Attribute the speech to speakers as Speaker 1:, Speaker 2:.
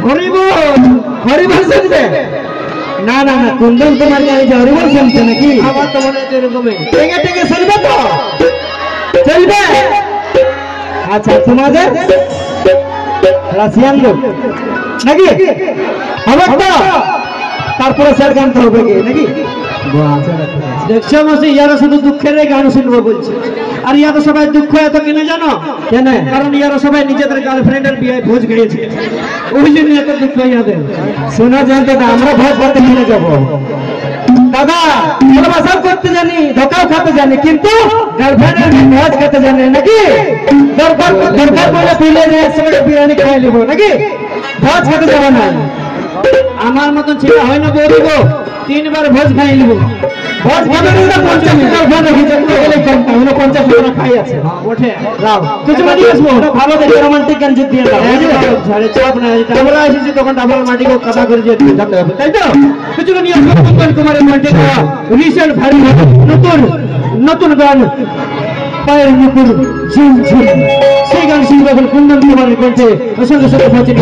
Speaker 1: হরিবল হরিবল শুনবে না না না কুন্দন তোমার গাড়ি যে হরিবল শুনছে নাকি আমার তো মনে হচ্ছে এরকমই টেকে টেকে চলবে তো চলবে আচ্ছা তোমাদের রাশিয়ান লোক নাকি হবে তো তারপরে স্যার গানতে হবে কি নাকি দেখছো মাসি ইয়ারা শুধু দুঃখের গান শুনবো বলছে আর ইয়ারা সবাই দুঃখ এত কেন জানো কেন কারণ ইয়ারা সবাই নিজেদের গার্লফ্রেন্ডের বিয়ে ভোজ খেয়েছে ওই জন্য এত দুঃখ ইয়াদের শোনা জানতে আমরা ভোজ করতে নিয়ে যাবো দাদা ভালোবাসাও করতে জানি ধোকাও খাতে জানি কিন্তু গার্লফ্রেন্ডের ভোজ খেতে জানি নাকি দরকার দরকার বলে পিলে একসঙ্গে বিরিয়ানি খাই নেবো নাকি ভোজ খেতে যাবো না আমার মতন ছেলে হয় না বলবো 3 বার ভোজ খাই নেবো ভোজ খাবে না 50 গার্লফ্রেন্ড হিসেবে গেলে কমটা হলো 50 টাকা খাই আছে ওঠে রাও কিছু মানে আসবো ভালো দেখে রোমান্টিক গান জিত দিয়ে দাও ঝাড়ে চাপ না আমরা এসেছি তখন ডাবল মাটি কো কথা করে যেতে যেতে হবে তাই তো কিছু মানে আসবো কুন্দন কুমারের মাটিক রিসেন্ট ভারী নতুন নতুন গান পায়ের মুকুর ঝিম ঝিম সেই গান শুনবে কুন্দন কুমারের কণ্ঠে সঙ্গে সঙ্গে পৌঁছে